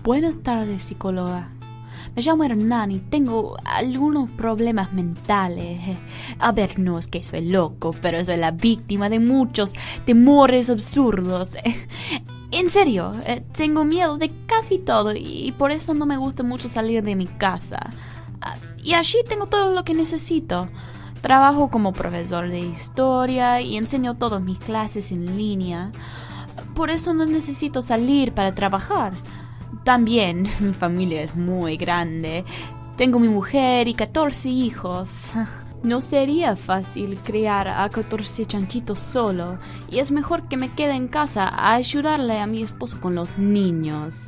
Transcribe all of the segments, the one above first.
Buenas tardes, psicóloga. Me llamo Hernán y tengo algunos problemas mentales. A ver, no es que soy loco, pero soy la víctima de muchos temores absurdos. En serio, tengo miedo de casi todo y por eso no me gusta mucho salir de mi casa. Y allí tengo todo lo que necesito. Trabajo como profesor de historia y enseño todas mis clases en línea. Por eso no necesito salir para trabajar. También mi familia es muy grande. Tengo mi mujer y 14 hijos. No sería fácil criar a 14 chanchitos solo. Y es mejor que me quede en casa a ayudarle a mi esposo con los niños.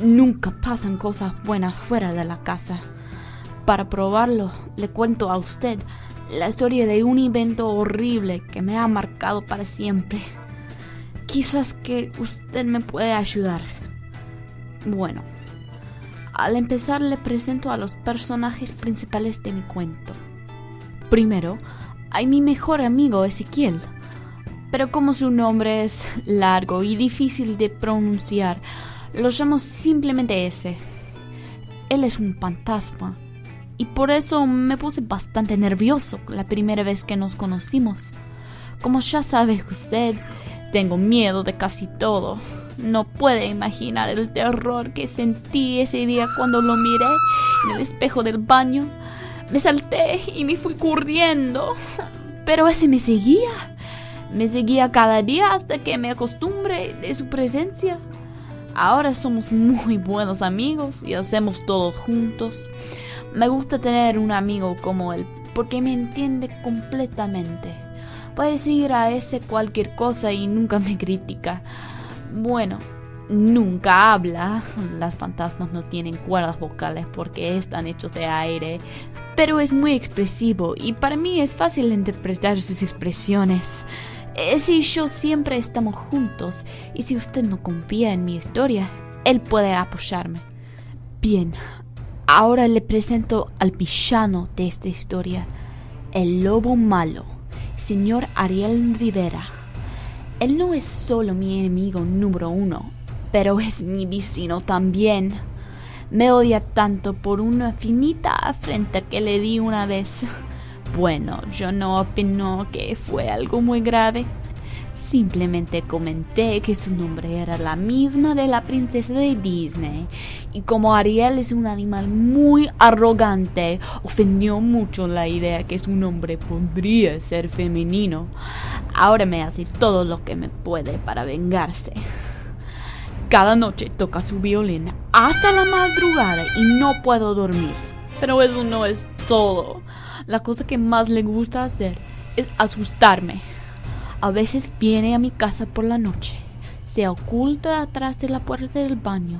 Nunca pasan cosas buenas fuera de la casa. Para probarlo, le cuento a usted la historia de un evento horrible que me ha marcado para siempre. Quizás que usted me puede ayudar. Bueno, al empezar le presento a los personajes principales de mi cuento. Primero, hay mi mejor amigo Ezequiel, pero como su nombre es largo y difícil de pronunciar, lo llamo simplemente ese. Él es un fantasma, y por eso me puse bastante nervioso la primera vez que nos conocimos. Como ya sabe usted, tengo miedo de casi todo. No puede imaginar el terror que sentí ese día cuando lo miré en el espejo del baño. Me salté y me fui corriendo. Pero ese me seguía. Me seguía cada día hasta que me acostumbré de su presencia. Ahora somos muy buenos amigos y hacemos todo juntos. Me gusta tener un amigo como él porque me entiende completamente. Puede decir a ese cualquier cosa y nunca me critica. Bueno, nunca habla. Las fantasmas no tienen cuerdas vocales porque están hechos de aire. Pero es muy expresivo y para mí es fácil interpretar sus expresiones. Si yo siempre estamos juntos y si usted no confía en mi historia, él puede apoyarme. Bien, ahora le presento al villano de esta historia, el lobo malo, señor Ariel Rivera. Él no es solo mi enemigo número 1, pero es mi vecino también. Me odia tanto por una finita afrenta que le di una vez. Bueno, yo no opino que fue algo muy grave. Simplemente comenté que su nombre era la misma de la princesa de Disney. Y como Ariel es un animal muy arrogante, ofendió mucho la idea que su nombre podría ser femenino. Ahora me hace todo lo que me puede para vengarse. Cada noche toca su violín hasta la madrugada y no puedo dormir. Pero eso no es todo. La cosa que más le gusta hacer es asustarme. A veces viene a mi casa por la noche, se oculta atrás de la puerta del baño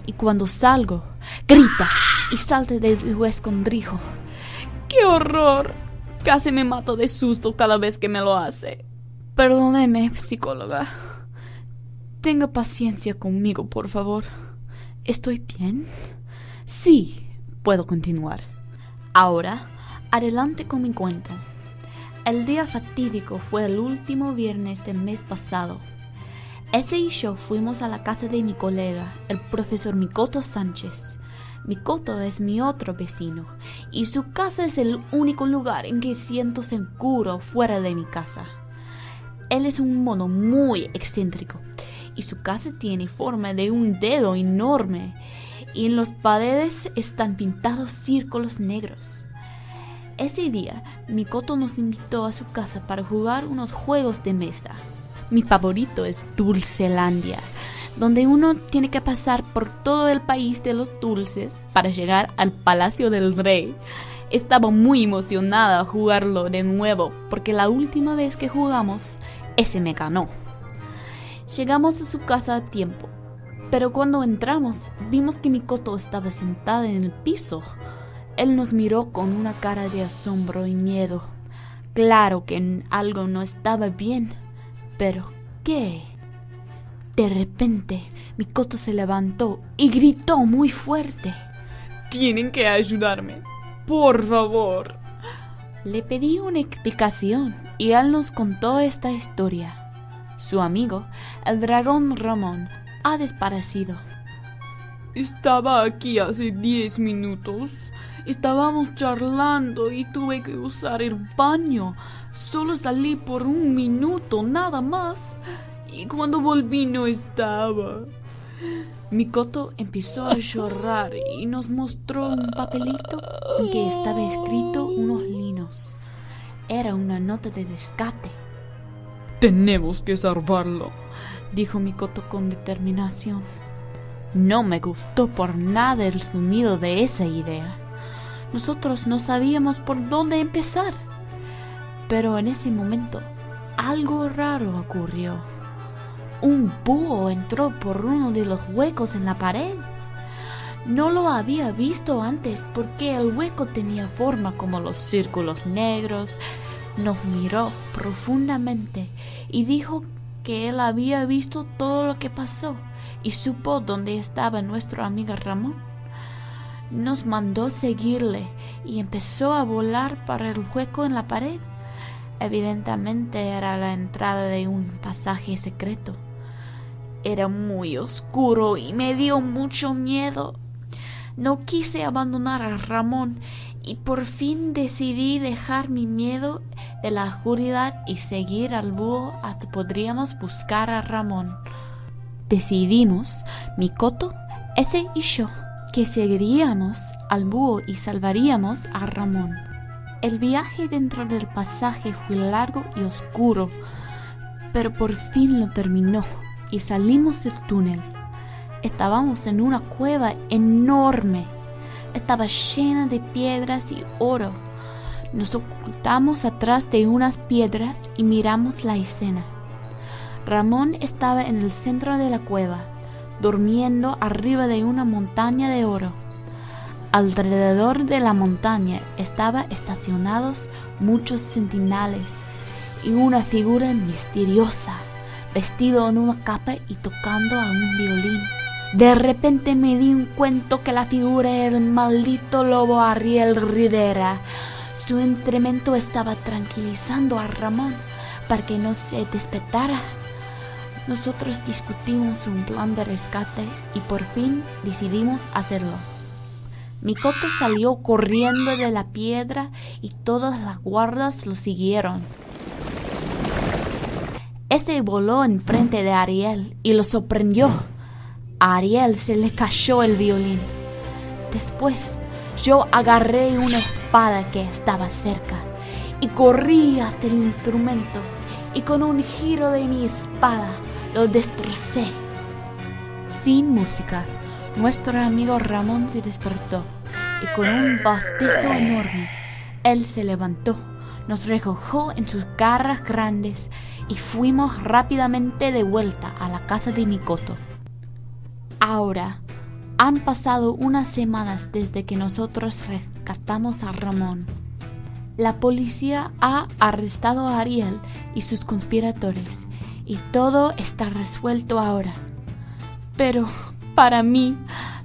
y cuando salgo, grita y salta de su escondrijo. ¡Qué horror! Casi me mato de susto cada vez que me lo hace. Perdóneme, psicóloga. Tenga paciencia conmigo, por favor. ¿Estoy bien? Sí, puedo continuar. Ahora, adelante con mi cuento. El día fatídico fue el último viernes del mes pasado. Ese y yo fuimos a la casa de mi colega, el profesor Mikoto Sánchez. Mikoto es mi otro vecino, y su casa es el único lugar en que siento seguro fuera de mi casa. Él es un mono muy excéntrico, y su casa tiene forma de un dedo enorme, y en las paredes están pintados círculos negros. Ese día, Mikoto nos invitó a su casa para jugar unos juegos de mesa. Mi favorito es Dulcelandia, donde uno tiene que pasar por todo el país de los dulces para llegar al Palacio del Rey. Estaba muy emocionada a jugarlo de nuevo, porque la última vez que jugamos, ese me ganó. Llegamos a su casa a tiempo, pero cuando entramos, vimos que Mikoto estaba sentada en el piso. Él nos miró con una cara de asombro y miedo. Claro que algo no estaba bien. ¿Pero qué? De repente, Mikoto se levantó y gritó muy fuerte. Tienen que ayudarme, por favor. Le pedí una explicación y él nos contó esta historia. Su amigo, el dragón Ramón, ha desaparecido. estaba aquí hace 10 minutos. Estábamos charlando y tuve que usar el baño. Solo salí por 1 minuto, nada más. Y cuando volví no estaba. Mikoto empezó a llorar y nos mostró un papelito en que estaba escrito unos linos. Era una nota de rescate. Tenemos que salvarlo, dijo Mikoto con determinación. No me gustó por nada el sonido de esa idea. Nosotros no sabíamos por dónde empezar. Pero en ese momento, algo raro ocurrió. Un búho entró por uno de los huecos en la pared. No lo había visto antes porque el hueco tenía forma como los círculos negros. Nos miró profundamente y dijo que él había visto todo lo que pasó y supo dónde estaba nuestro amigo Ramón. Nos mandó seguirle y empezó a volar para el hueco en la pared. Evidentemente era la entrada de un pasaje secreto. Era muy oscuro y me dio mucho miedo. No quise abandonar a Ramón y por fin decidí dejar mi miedo de la oscuridad y seguir al búho hasta podríamos buscar a Ramón. Decidimos, Mikoto, ese y yo, que seguiríamos al búho y salvaríamos a Ramón. El viaje dentro del pasaje fue largo y oscuro, pero por fin lo terminó y salimos del túnel. Estábamos en una cueva enorme. Estaba llena de piedras y oro. Nos ocultamos atrás de unas piedras y miramos la escena. Ramón estaba en el centro de la cueva, durmiendo arriba de una montaña de oro. Alrededor de la montaña estaban estacionados muchos centinelas y una figura misteriosa, vestido en una capa y tocando a un violín. De repente me di cuenta que la figura era el maldito lobo Ariel Rivera. Su instrumento estaba tranquilizando a Ramón para que no se despertara. Nosotros discutimos un plan de rescate y por fin decidimos hacerlo. Mikoto salió corriendo de la piedra y todas las guardas lo siguieron. Ese voló enfrente de Ariel y lo sorprendió. A Ariel se le cayó el violín. Después, yo agarré una espada que estaba cerca y corrí hasta el instrumento y con un giro de mi espada lo destrocé. Sin música, nuestro amigo Ramón se despertó y con un bostezo enorme, él se levantó, nos recogió en sus garras grandes y fuimos rápidamente de vuelta a la casa de Mikoto. Ahora, han pasado unas semanas desde que nosotros rescatamos a Ramón. La policía ha arrestado a Ariel y sus conspiradores y todo está resuelto ahora. Pero para mí,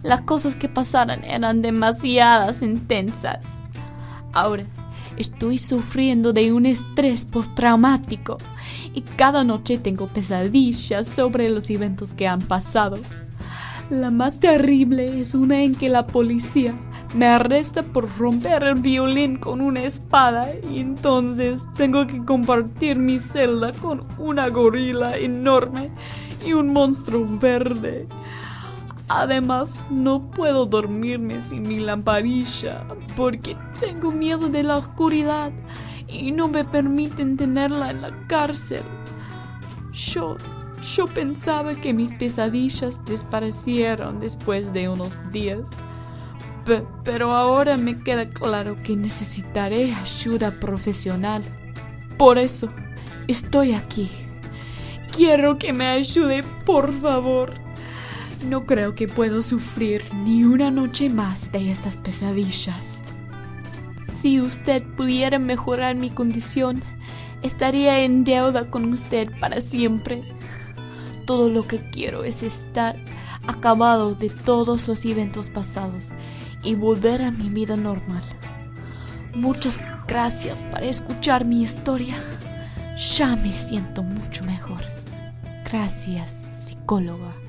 las cosas que pasaron eran demasiadas intensas. Ahora estoy sufriendo de un estrés postraumático y cada noche tengo pesadillas sobre los eventos que han pasado. La más terrible es una en que la policía me arresta por romper el violín con una espada y entonces tengo que compartir mi celda con una gorila enorme y un monstruo verde. Además, no puedo dormirme sin mi lamparilla porque tengo miedo de la oscuridad y no me permiten tenerla en la cárcel. Yo pensaba que mis pesadillas desaparecieron después de unos días, pero ahora me queda claro que necesitaré ayuda profesional. Por eso estoy aquí. Quiero que me ayude, por favor. No creo que puedo sufrir ni una noche más de estas pesadillas. Si usted pudiera mejorar mi condición, estaría en deuda con usted para siempre. Todo lo que quiero es estar acabado de todos los eventos pasados y volver a mi vida normal. Muchas gracias por escuchar mi historia. Ya me siento mucho mejor. Gracias, psicóloga.